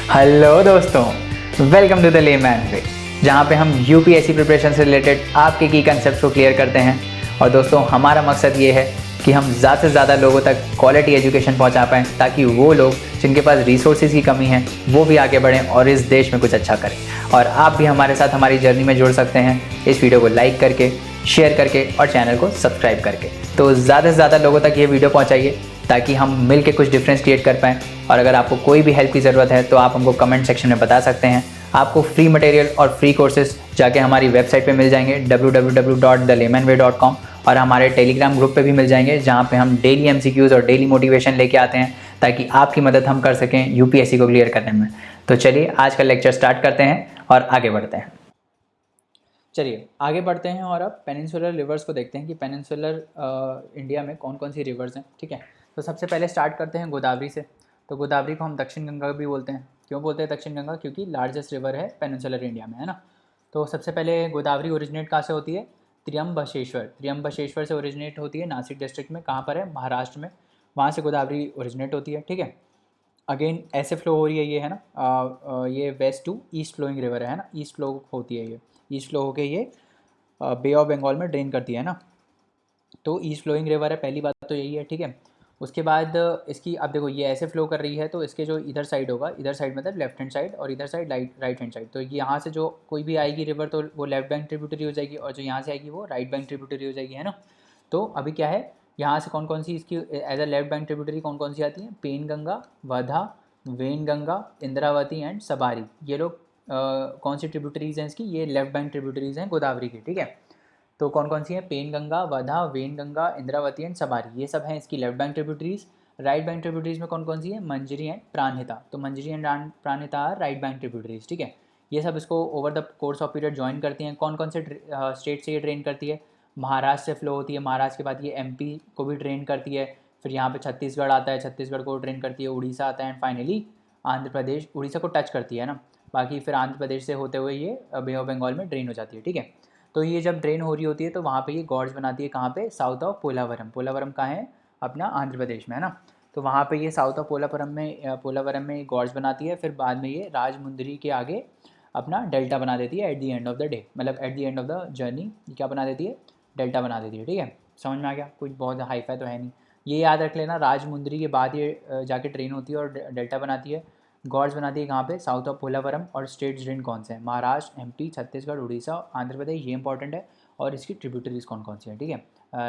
Hello दोस्तों, welcome to the layman वे, जहाँ पे हम यूपीएससी प्रिपरेशन से रिलेटेड आपके की कंसेप्ट को क्लियर करते हैं। और दोस्तों, हमारा मकसद ये है कि हम ज़्यादा से ज़्यादा लोगों तक क्वालिटी एजुकेशन पहुँचा पाएँ, ताकि वो लोग जिनके पास रिसोर्सेज की कमी है वो भी आगे बढ़ें और इस देश में कुछ अच्छा करें। और आप भी हमारे साथ हमारी जर्नी में जुड़ सकते हैं इस वीडियो को लाइक करके, शेयर करके और चैनल को सब्सक्राइब करके। तो ज़्यादा से ज़्यादा लोगों तक ये वीडियो पहुँचाइए ताकि हम मिल के कुछ डिफरेंस क्रिएट कर पाएँ। और अगर आपको कोई भी हेल्प की ज़रूरत है तो आप हमको कमेंट सेक्शन में बता सकते हैं। आपको फ्री मटेरियल और फ्री कोर्सेज जाके हमारी वेबसाइट पे मिल जाएंगे www.thelaymanway.com, और हमारे टेलीग्राम ग्रुप पे भी मिल जाएंगे, जहाँ पे हम डेली एमसीक्यूज़ और डेली मोटिवेशन लेके आते हैं ताकि आपकी मदद हम कर सकें यूपीएससी को क्लियर करने में। तो चलिए आज का लेक्चर स्टार्ट करते हैं और आगे बढ़ते हैं। चलिए आगे बढ़ते हैं और अब पेनिनसुलर रिवर्स को देखते हैं कि पेनिनसुलर इंडिया में कौन कौन सी रिवर्स हैं। ठीक है, तो सबसे पहले स्टार्ट करते हैं गोदावरी से। तो गोदावरी को हम दक्षिण गंगा भी बोलते हैं। क्यों बोलते हैं दक्षिण गंगा? क्योंकि लार्जेस्ट रिवर है पेनिनसुलर इंडिया में, है ना। तो सबसे पहले गोदावरी ओरिजिनेट कहाँ से होती है? त्र्यंबकेश्वर से ओरिजिनेट होती है, नासिक डिस्ट्रिक्ट में। कहाँ पर है? महाराष्ट्र में। वहाँ से गोदावरी ओरिजिनेट होती है। ठीक है, अगेन ऐसे फ्लो हो रही है ये, है ना। ये west to east flowing river है ना, ईस्ट फ्लो होती है ये। ईस्ट फ्लो होके ये बे ऑफ बंगाल में ड्रेन करती है ना। तो ईस्ट फ्लोइंग रिवर है, पहली बात तो यही है। ठीक है, उसके बाद इसकी अब देखो ये ऐसे फ्लो कर रही है, तो इसके जो इधर साइड होगा, इधर साइड मतलब लेफ्ट हैंड साइड और इधर साइड राइट हैंड साइड। तो यहाँ से जो कोई भी आएगी रिवर तो वो लेफ्ट बैंक ट्रिब्यूटरी हो जाएगी, और जो यहाँ से आएगी वो राइट बैंक ट्रिब्यूटरी हो जाएगी, है ना। तो अभी क्या है, यहाँ से कौन कौन सी इसकी as a left bank tributary कौन कौन सी आती है? Penganga, Wardha, Wainganga, Indravati and Sabari. ये लोग कौन सी ट्रिब्यूटरीज हैं इसकी? ये लेफ्ट बैंक ट्रिब्यूटरीज हैं गोदावरी की। ठीक है, तो कौन कौन सी हैं? Penganga, Wardha, Wainganga, Indravati and Sabari, ये सब हैं इसकी left bank tributaries. Right bank tributaries में कौन कौन सी है? मंजरी एंड प्राणहिता। तो Manjra and Pranhita are right bank tributaries. ठीक है, ये सब इसको over the course of period join करती हैं। कौन कौन से स्टेट से ये ड्रेन करती है? महाराष्ट्र से फ्लो होती है, महाराष्ट्र के बाद ये एमपी को भी ड्रेन करती है, फिर यहाँ पे छत्तीसगढ़ आता है, छत्तीसगढ़ को ड्रेन करती है, उड़ीसा आता है, एंड फाइनली आंध्र प्रदेश, उड़ीसा को टच करती है ना। बाकी फिर आंध्र प्रदेश से होते हुए ये बे ऑफ बंगाल में ड्रेन हो जाती है। ठीक है, तो ये जब ड्रेन हो रही होती है तो वहाँ पे ये गॉर्ज बनाती है। कहाँ पे? South of Polavaram. पोलावरम कहाँ है? अपना आंध्र प्रदेश में, है ना। तो वहाँ पे ये साउथ ऑफ पोलावरम में गॉर्ज बनाती है। फिर बाद में ये राजमुंदरी के आगे अपना डेल्टा बना देती है at the end of the day, मतलब at the end of the journey क्या बना देती है? डेल्टा बना देती है। ठीक है, समझ में आ गया? कुछ बहुत हाईफाई तो है नहीं, ये याद रख लेना। राजमुंदरी के बाद ये जाके ट्रेन होती है और डेल्टा बनाती है, गॉर्ज बनाती है। कहाँ पे? South of Polavaram. और स्टेट्स ड्रेन कौन से हैं? महाराष्ट्र, एमपी, छत्तीसगढ़, उड़ीसा, आंध्र प्रदेश, ये इंपॉर्टेंट है। और इसकी ट्रिब्यूटरीज कौन कौन सी हैं? ठीक है,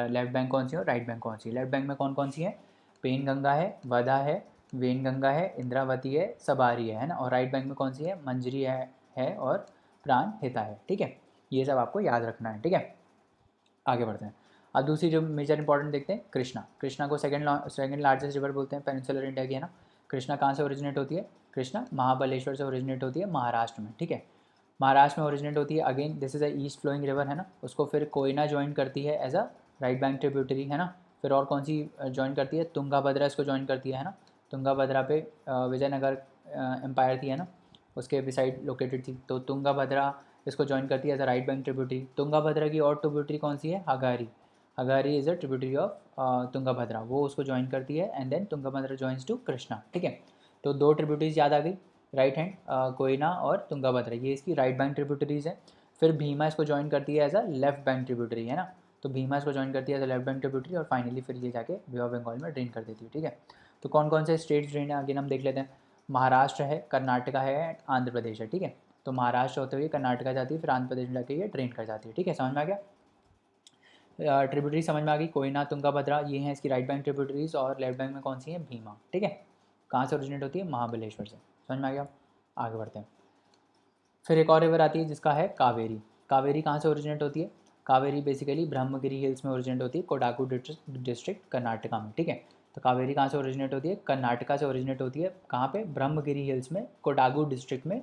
लेफ्ट बैंक कौन सी है और राइट बैंक कौन सी है? लेफ्ट बैंक में कौन कौन सी है? पेन गंगा है, वर्धा है, वेन गंगा है, इंद्रावती है, सबारी है ना। और राइट बैंक में कौन सी है? मंजरी है और प्राण हिता है। ठीक है, ये सब आपको याद रखना है। ठीक है, आगे बढ़ते हैं। अब दूसरी जो मेजर इंपॉर्टेंट देखते हैं, कृष्णा। कृष्णा को सेकंड लार्जेस्ट रिवर बोलते हैं पेनिनसुलर इंडिया की, है ना। कृष्णा कहाँ से ओरिजिनेट होती है? कृष्णा महाबलेश्वर से ओरिजिनेट होती है, महाराष्ट्र में। ठीक है, महाराष्ट्र में ओरिजिनेट होती है। Again this is a east flowing river, है ना। उसको फिर कोयना ज्वाइन करती है as a right bank tributary, है ना। फिर और कौन सी ज्वाइन करती है? तुंगाभद्रा इसको ज्वाइन करती है ना। तुंगाभद्रा पे विजयनगर एम्पायर थी, है ना, उसके बिसाइड लोकेटेड थी। तो तुंगाभद्रा इसको ज्वाइन करती है as a right bank tributary. Tungabhadra की और ट्रिब्यूटरी कौन सी है? Hagari. Hagari is a tributary of Tungabhadra, वो उसको ज्वाइन करती है, and then Tungabhadra joins to Krishna. ठीक है, तो दो ट्रिब्यूटरीज याद आ गई, राइट हैंड कोयना और तुंगाभद्रा, ये इसकी राइट बैंक ट्रिब्यूटरीज है। फिर भीमा इसको ज्वाइन करती है as a left bank tributary, है ना। तो भीमा इसको ज्वाइन करती है as a left bank tributary, और फाइनली फिर ये जाके बे ऑफ बंगाल में ड्रेन कर देती है। ठीक है, तो कौन कौन से स्टेट्स ड्रेन है अगेन हम देख लेते हैं। महाराष्ट्र है, कर्नाटका है, आंध्र प्रदेश है। ठीक है, तो महाराष्ट्र होते हुए कर्नाटका जाती है, फिर आंध्र प्रदेश में जाके ये ड्रेन कर जाती है। ठीक है, समझ में आ गया? ट्रिब्यूटरी समझ में आ गई। कोयना, तुंगाभद्रा, ये हैं इसकी राइट बैंक ट्रिब्यूटरीज, और लेफ्ट बैंक में कौन सी है? भीमा। ठीक है, कहाँ से ओरिजिनेट होती है? महाबलेश्वर से। समझ में आ गया? आगे बढ़ते हैं। फिर एक और रिवर आती है जिसका है कावेरी। कावेरी कहाँ से ओरिजिनेट होती है? कावेरी बेसिकली ब्रह्मगिरी हिल्स में ओरिजिनेट होती है, कोडागु डिस्ट्रिक्ट कर्नाटका में। ठीक है, तो कावेरी कहाँ से ओरिजिनेट होती है? कर्नाटका से ओरिजिनेट होती है। कहाँ पे? ब्रह्मगिरी हिल्स में, कोडागु डिस्ट्रिक्ट में।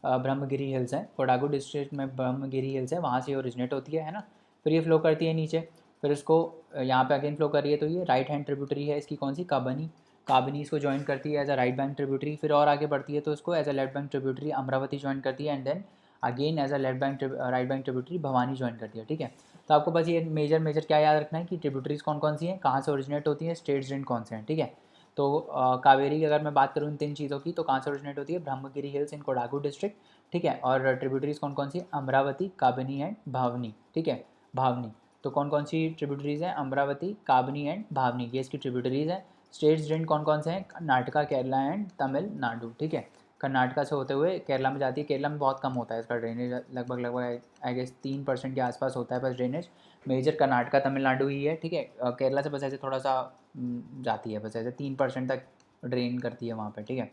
ब्रह्मगिरी हिल्स हैं, कोडागु डिस्ट्रिक्ट में ब्रह्मगिरी हिल्स है, वहाँ से ओरिजिनेट होती है ना। फिर ये फ्लो करती है नीचे, फिर इसको यहाँ पे अगेन फ्लो कर रही है, तो ये राइट हैंड ट्रिब्यूटरी है इसकी, कौन सी? काबनी। काबनी इसको ज्वाइन करती है as a right bank tributary. फिर और आगे बढ़ती है तो इसको as a left bank tributary Amaravati join करती है, and then again as a left bank right bank tributary Bhavani join करती है। ठीक है, तो आपको बस ये मेजर क्या याद रखना है कि ट्रिब्यूटरीज कौन कौन सी हैं, कहाँ से ओरिजिनेट होती हैं, स्टेट्स ड्रेन कौन से हैं। ठीक है, तो कावेरी की अगर मैं बात करूँ इन 3 चीज़ों की, तो कहाँ से ओरिजिनेट होती है? ब्रह्मगिरी हिल्स इन कोडागू डिस्ट्रिक्ट, ठीक है। और ट्रिब्यूटरीज कौन कौन सी? अमरावती, काबिनी एंड भावनी, ठीक है, भावनी। तो कौन कौन सी ट्रिब्यूटरीज हैं? अमरावती, काबिनी एंड भावनी, ये इसकी ट्रिब्यूटरीज हैं। स्टेट्स ड्रेन कौन कौन से हैं? कर्नाटका, केरला एंड तमिलनाडु, ठीक है। कर्नाटका से होते हुए केरला में जाती है। केरला में बहुत कम होता है इसका ड्रेनेज, लगभग आई गेस 3% के आसपास होता है बस ड्रेनेज। मेजर कर्नाटका तमिलनाडु ही है, ठीक है। केरला से बस ऐसे थोड़ा सा जाती है, बस ऐसे 3% तक ड्रेन करती है वहाँ पे, ठीक है।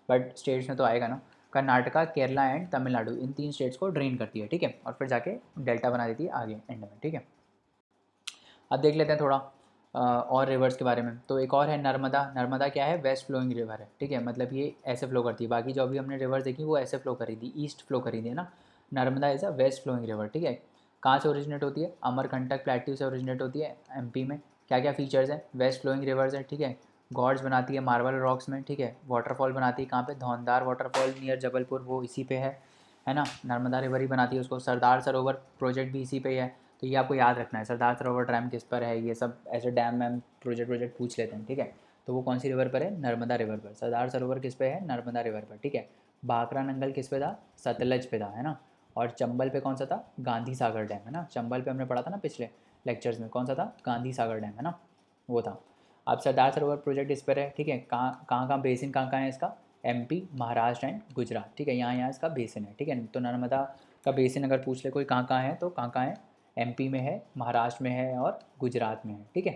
बट स्टेट्स में तो आएगा ना, Karnataka, Kerala and Tamil Nadu, in 3 states को ड्रेन करती है, ठीक है। और फिर जाके डेल्टा बना देती है आगे एंड में, ठीक है। अब देख लेते हैं थोड़ा और रिवर्स के बारे में। तो एक और है नर्मदा। नर्मदा क्या है? वेस्ट फ्लोइंग रिवर है, ठीक है। मतलब ये ऐसे फ्लो करती है, बाकी जो अभी हमने रिवर देखी वो ऐसे फ्लो करी थी, ईस्ट फ्लो करी थी ना। Narmada is a west flowing river, ठीक है। कहाँ से ओरिजिनेट होती है? अमरकंटक प्लेट्यू से ओरिजिनेट होती है, एमपी में। क्या क्या फीचर्स हैं? वेस्ट फ्लोइंग रिवर्स है, ठीक है। गॉड्स बनाती है मार्बल रॉक्स में, ठीक है। वाटरफॉल बनाती है कहाँ पे? धौंधार वाटरफॉल नियर जबलपुर, वो इसी पे है ना। नर्मदा रिवर ही बनाती है उसको। सरदार सरोवर प्रोजेक्ट भी इसी पे ही है। तो ये आपको याद रखना है, सरदार सरोवर डैम किस पर है, ये सब ऐसे डैम मैम प्रोजेक्ट पूछ लेते हैं, ठीक है। तो वो कौन सी रिवर पर है? नर्मदा रिवर पर। सरदार सरोवर किस पे है? नर्मदा रिवर पर, ठीक है। भाखड़ा नंगल किस पे था? सतलज पे था, है ना। और चंबल पे कौन सा था? गांधी सागर डैम, है ना। चंबल पे हमने पढ़ा था ना पिछले लेक्चर्स में, कौन सा था? गांधी सागर डैम, है ना, वो था। अब सरदार सरोवर प्रोजेक्ट इस पर है, ठीक है। कहाँ बेसिन कहाँ है इसका? एमपी, महाराष्ट्र एंड गुजरात, ठीक है। यहाँ इसका बेसिन है, ठीक है। तो नर्मदा का बेसिन अगर पूछ ले कोई कहाँ है, तो कहाँ है? एमपी में है, महाराष्ट्र में है और गुजरात में है, ठीक है।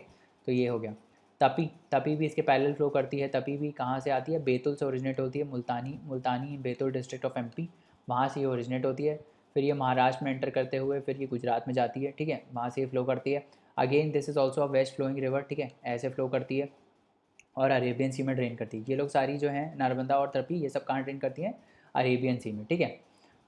तो ये हो गया। तपी, तपी भी इसके पैरेलल फ्लो करती है। तपी भी कहाँ से आती है? बैतूल से ओरिजिनेट होती है। मुल्तानी बैतूल डिस्ट्रिक्ट ऑफ एमपी, वहाँ से ये ओरिजिनेट होती है। फिर ये महाराष्ट्र में एंटर करते हुए फिर ये गुजरात में जाती है, ठीक है। वहाँ से ये फ्लो करती है। Again this is also a west flowing river, ठीक है। ऐसे फ्लो करती है और अरेबियन सी में ड्रेन करती है। ये लोग सारी जो हैं नर्मदा और तपी, ये सब कहाँ ड्रेन करती हैं? अरेबियन सी में, ठीक है।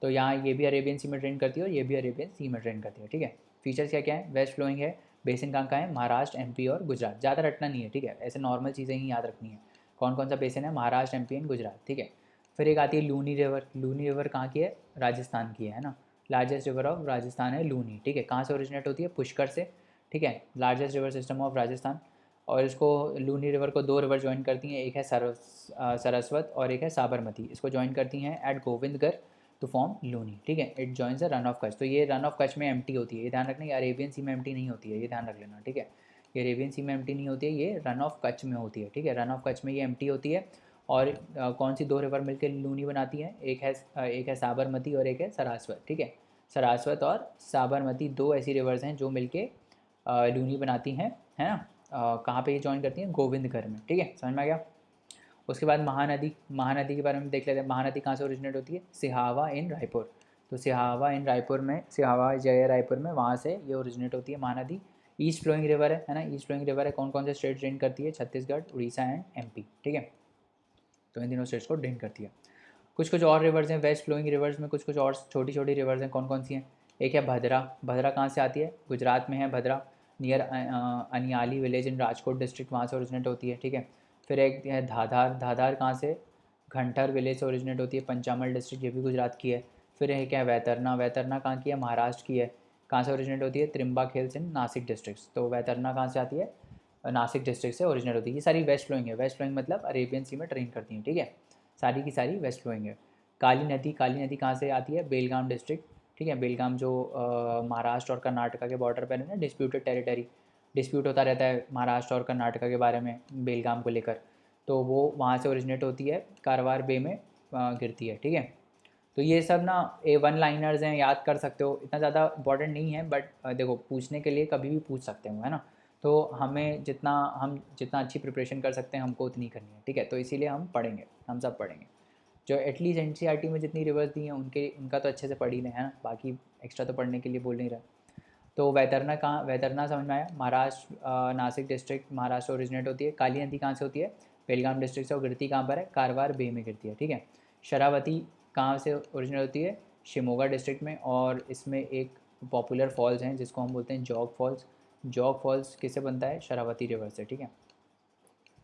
तो यहाँ ये भी अरेबियन सी में ड्रेन करती है और ये भी अरेबियन सी में ड्रेन करती है, ठीक है। फीचर्स क्या क्या है? वेस्ट फ्लोइंग है। बेसिन कहाँ है? महाराष्ट्र, एमपी और गुजरात। ज़्यादा रटना नहीं है, ठीक है। ऐसे नॉर्मल चीज़ें ही याद रखनी है। कौन कौन सा बेसिन है? महाराष्ट्र, एमपी एंड गुजरात, ठीक है। फिर एक आती है लूनी रिवर। लूनी रिवर कहाँ की है? राजस्थान की है ना। लार्जेस्ट रिवर ऑफ राजस्थान है लूनी, ठीक है। कहाँ से ओरिजिनेट होती है? पुष्कर से, ठीक है। Largest river system of Rajasthan. और इसको लूनी रिवर को 2 रिवर ज्वाइन करती हैं, एक है सरस्वत और एक है साबरमती। इसको ज्वाइन करती हैं at Govindgarh to form Luni, ठीक है। It joins the Rann of Kutch. तो ये रन ऑफ कच्छ में एम्प्टी होती है, ये ध्यान रखना। ये अरेबियन सी में एम्प्टी नहीं होती है, ये ध्यान रख लेना, ठीक है। ये अरेबियन सी में एम्प्टी नहीं होती है, ये रन ऑफ कच्छ में होती है, ठीक है। रन ऑफ कच्छ में ये एम्प्टी होती है। और कौन सी 2 रिवर मिलकर लूनी बनाती हैं? एक है साबरमती और एक है सरास्वत, ठीक है। सरास्वत और साबरमती 2 ऐसी रिवर्स हैं जो मिलके लूनी बनाती हैं, है ना। कहाँ पे ये ज्वाइन करती हैं? गोविंदगढ़ में, ठीक है। समझ में आ गया। उसके बाद महानदी। महानदी के बारे में देख लेते हैं। महानदी कहाँ से ओरिजिनेट होती है? सिहावा इन रायपुर। तो सिहावा इन रायपुर में, सिहावा जय रायपुर में, वहाँ से ये ओरिजिनेट होती है महानदी। ईस्ट फ्लोइंग रिवर है ना। ईस्ट फ्लोइंग रिवर है, कौन कौन से स्टेट ड्रेन करती है? छत्तीसगढ़, उड़ीसा एंड एमपी, ठीक है। तो इन तीनों स्टेट्स को ड्रेन करती है। कुछ कुछ और रिवर्स हैं वेस्ट फ्लोइंग रिवर्स में, कुछ कुछ और छोटी छोटी रिवर्स हैं। कौन कौन सी हैं? एक है भद्रा। भद्रा कहाँ से आती है? गुजरात में है Bhadra, near Aniyali village in Rajkot district, वहाँ से ओरिजिनेट होती है, ठीक है। फिर एक है धाधार। धाधार कहाँ से? घंटर विलेज से ओरिजिनेट होती है, पंचामल डिस्ट्रिक्ट, ये भी गुजरात की है। फिर एक है वैतरना। वैतरना कहाँ की है? महाराष्ट्र की है। कहाँ से ओरिजिनेट होती है? त्रिम्बाक हिल्स इन नासिक डिस्ट्रिक्ट। तो वैतरना कहाँ से आती है? नासिक डिस्ट्रिक्ट से ओरिजिनेट होती है। ये सारी वेस्ट फ्लोइंग है। वेस्ट फ्लोइंग मतलब अरेबियन सी में ट्रेन करती हैं, ठीक है। सारी की सारी वेस्ट फ्लोइंग है। काली नदी। काली नदी कहाँ से आती है? बेलगाम डिस्ट्रिक्ट, ठीक है। बेलगाम जो महाराष्ट्र और कर्नाटका के बॉर्डर पर है ना, डिस्प्यूटेड टेरिटरी, डिस्प्यूट होता रहता है महाराष्ट्र और कर्नाटका के बारे में बेलगाम को लेकर। तो वो वहाँ से ओरिजिनेट होती है, कारवार बे में गिरती है, ठीक है। तो ये सब ना वन लाइनर्स हैं, याद कर सकते हो, इतना ज़्यादा इंपॉर्टेंट नहीं है। बट देखो, पूछने के लिए कभी भी पूछ सकते हो, है ना। तो हम जितना अच्छी प्रिपरेशन कर सकते हैं हमको उतनी करनी है, ठीक है। तो इसीलिए हम पढ़ेंगे, हम सब पढ़ेंगे। जो एटलीस्ट एनसीईआरटी में जितनी रिवर्स दी हैं उनका तो अच्छे से पढ़ ही लें, है ना। बाकी एक्स्ट्रा तो पढ़ने के लिए बोल नहीं रहा। तो वैतरना कहाँ? वैतरना समझ में आया, महाराष्ट्र, नासिक डिस्ट्रिक्ट, महाराष्ट्र ओरिजिनेट होती है। काली नदी कहाँ से होती है? बेलगाम डिस्ट्रिक्ट से। और गिरती कहाँ पर है? कारवार बे में गिरती है, ठीक है। शरावती कहाँ से ओरिजिनेट होती है? शिमोगा डिस्ट्रिक्ट में। और इसमें एक पॉपुलर फॉल्स हैं जिसको हम बोलते हैं जॉग फॉल्स। जॉग फॉल्स किससे बनता है? शरावती रिवर से, ठीक है।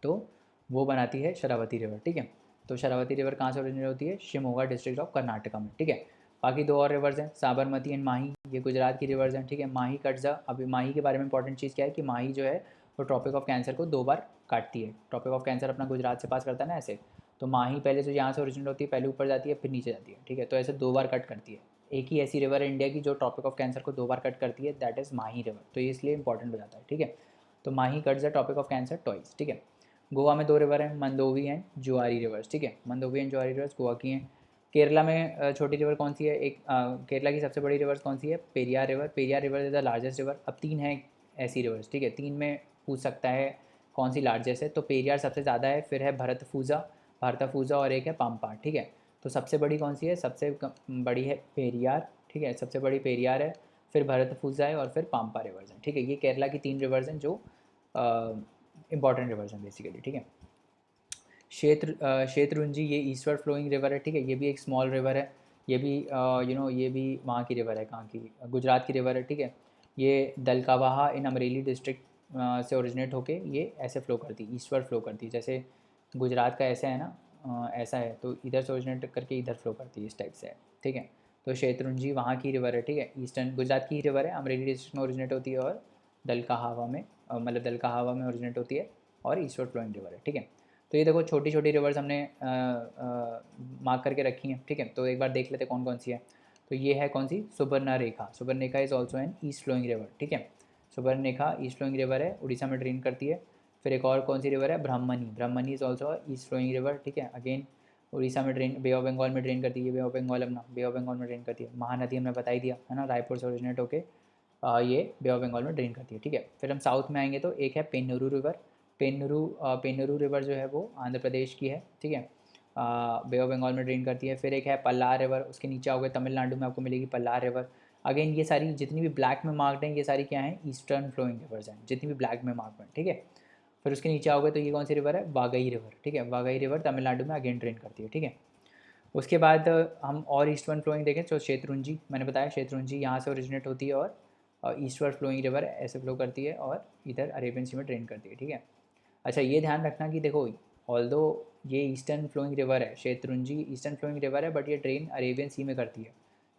तो वो बनाती है शरावती रिवर, ठीक है। तो शरावती रिवर कहाँ से ओरिजिनेट होती है? शिमोगा डिस्ट्रिक्ट ऑफ कर्नाटका में, ठीक है। बाकी 2 और रिवर्स हैं, साबरमती एंड माही, ये गुजरात की रिवर्स हैं, ठीक है। माही कट्स द, अभी माही के बारे में इंपॉर्टेंट चीज़ क्या है कि माही जो है वो ट्रॉपिक ऑफ कैंसर को 2 बार काटती है। ट्रॉपिक ऑफ कैंसर अपना गुजरात से पास करता है ना ऐसे, तो माही पहले जो यहाँ से ओरिजिनेट होती है, पहले ऊपर जाती है फिर नीचे जाती है, ठीक है। तो ऐसे 2 बार कट करती है। एक ही ऐसी रिवर है इंडिया की जो ट्रॉपिक ऑफ कैंसर को 2 बार कट करती है, दैट इज़ माही रिवर। तो ये इसलिए इंपॉर्टेंट हो जाता है, ठीक है। तो Mahi cuts the Tropic of Cancer twice, ठीक है। गोवा में 2 रिवर हैं, मंदोवी एंड जुआरी रिवर्स, ठीक है। मंदोवी एंड जुआरी रिवर्स गोवा की हैं। केरला में छोटी रिवर कौन सी है? एक केरला की सबसे बड़ी रिवर्स कौन सी है? Periyar river. Periyar river is the largest river. अब 3 हैं ऐसी रिवर्स, ठीक है। 3 में पूछ सकता है कौन सी लार्जेस्ट है, तो पेरियार सबसे ज़्यादा है, फिर है भरतफूजा और एक है पाम्पा, ठीक है। तो सबसे बड़ी कौन सी है? सबसे बड़ी है पेरियार, ठीक है। सबसे बड़ी पेरियार है, फिर भरतफूजा है और फिर पाम्पा रिवर्स हैं, ठीक है। ये केरला की 3 रिवर्स हैं जो इंपॉर्टेंट रिवर्स हैं बेसिकली, ठीक है। शेतरुंजी ये ईस्टवर्ड फ्लोइंग रिवर है, ठीक है। ये भी एक स्मॉल रिवर है, ये भी ये भी वहाँ की रिवर है, कहाँ की? गुजरात की रिवर है, ठीक है। ये दलकावाहा इन अमरेली डिस्ट्रिक्ट से ओरिजिनेट होके ये ऐसे फ्लो करती है, ईस्टवर्ड फ्लो करती है। जैसे गुजरात का ऐसा है ना, ऐसा है, तो इधर से ओरिजिनेट करके इधर फ्लो करती है, इस टाइप से है, ठीक है। तो शेतरुंजी वहाँ की रिवर है, ठीक है। ईस्टर्न गुजरात की ही रिवर है, अमरेली डिस्ट्रिक्ट में ओरिजिनेट होती है और दलकाहावा में दलकाहावा में ओरिजिनेट होती है और ईस्टवर्ड फ्लोइंग रिवर है, ठीक है। तो ये देखो छोटी छोटी रिवर्स हमने मार्क करके रखी हैं, ठीक है। तो एक बार देख लेते कौन कौन सी है। तो ये है कौन सी? Subarnarekha. Subarnarekha is also an east flowing river, ठीक है। सुबर्णरेखा ईस्ट फ्लोइंग रिवर है, उड़ीसा में ड्रेन करती है। फिर एक और कौन सी रिवर है? Brahmani. Brahmani is also east flowing river, ठीक है। अगेन उड़ीसा में ड्रेन, बे ऑफ बंगाल में ड्रेन करती है, बे ऑफ बंगाल अपना बे ऑफ बंगाल में ड्रेन करती है। महानदी हमने बता ही दिया है ना, रायपुर से ओरिजिनेट होकर ये बे ऑफ बंगाल में ड्रेन करती है, ठीक है। फिर हम साउथ में आएंगे तो एक है पेन्नूरू रिवर। पेन्नूरू रिवर जो है वो आंध्र प्रदेश की है, ठीक है। बे ऑफ बंगाल में ड्रेन करती है। फिर एक है पल्लार रिवर, उसके नीचे आओगे तमिलनाडु में आपको मिलेगी पल्लार रिवर। अगेन ये सारी जितनी भी ब्लैक में मार्क्ड हैं ये सारी क्या हैं? ईस्टर्न फ्लोइंग रिवर्स हैं, जितनी भी ब्लैक में मार्क्ड हैं, ठीक है। फिर उसके नीचे आओगे तो ये कौन सी रिवर है? वागई रिवर, ठीक है। वागई रिवर तमिलनाडु में अगेन ड्रेन करती है, ठीक है। उसके बाद हम और ईस्टर्न फ्लोइंग देखें तो शेतरुंजी, मैंने बताया शेतरुंजी यहाँ से ओरिजिनेट होती है और ईस्टवर्ड फ्लोइंग रिवर ऐसे फ्लो करती है और इधर अरेबियन सी में ड्रेन करती है, ठीक है। अच्छा ये ध्यान रखना कि देखो ऑल्दो ये ईस्टर्न फ्लोइंग रिवर है, शेतरुंजी ईस्टर्न फ्लोइंग रिवर है, बट ये ड्रेन अरेबियन सी में करती है।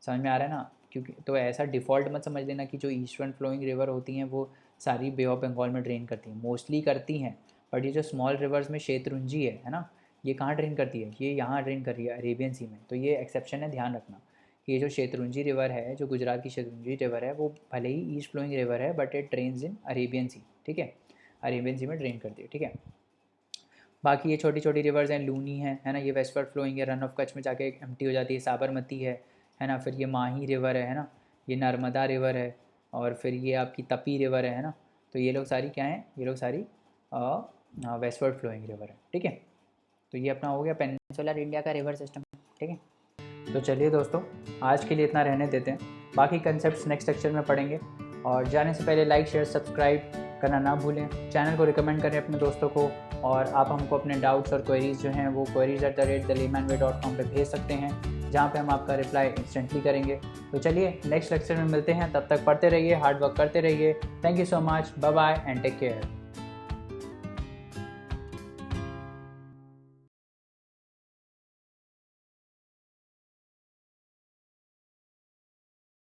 समझ में आ रहा है ना? क्योंकि तो ऐसा डिफ़ॉल्ट मत समझ लेना कि जो ईस्टर्न फ्लोइंग रिवर होती हैं वो सारी बे ऑफ बंगाल में ड्रेन करती हैं, मोस्टली करती हैं। बट ये जो स्मॉल रिवर्स में शेतरुंजी है ना, ये कहाँ ड्रेन करती है? ये यहाँ ड्रेन कर रही है अरेबियन सी में। तो ये एक्सेप्शन है, ध्यान रखना कि ये जो शेतरुंजी रिवर है, जो गुजरात की शेतरुंजी रिवर है, वो भले ही ईस्ट फ्लोइंग रिवर है but it drains in Arabian Sea, ठीक है। अरेबियन सी में ड्रेन करती है, ठीक है। बाकी ये छोटी छोटी रिवर्स हैं, लूनी है ना, ये वेस्टवर्ड फ्लोइंग है, रन ऑफ कच्छ में जाके एम्प्टी हो जाती है। साबरमती है ना, फिर ये माही रिवर है ना, ये नर्मदा रिवर है, और फिर ये आपकी तपी रिवर है ना। तो ये लोग सारी क्या हैं? ये लोग सारी वेस्टवर्ड फ्लोइंग रिवर है, ठीक है। तो ये अपना हो गया पेनिनसुलर इंडिया का रिवर सिस्टम, ठीक है। तो चलिए दोस्तों आज के लिए इतना रहने देते हैं, बाकी कंसेप्ट्स नेक्स्ट लेक्चर में पढ़ेंगे। और जाने से पहले लाइक शेयर सब्सक्राइब करना ना भूलें, चैनल को रिकमेंड करें अपने दोस्तों को, और आप हमको अपने डाउट्स और क्वेरीज़ जो हैं वो queries@thelaymanway.com पे भेज सकते हैं, जहाँ पे हम आपका रिप्लाई इंस्टेंटली करेंगे। तो चलिए नेक्स्ट लेक्चर में मिलते हैं, तब तक पढ़ते रहिए, हार्ड वर्क करते रहिए। Thank you so much, bye bye and take care.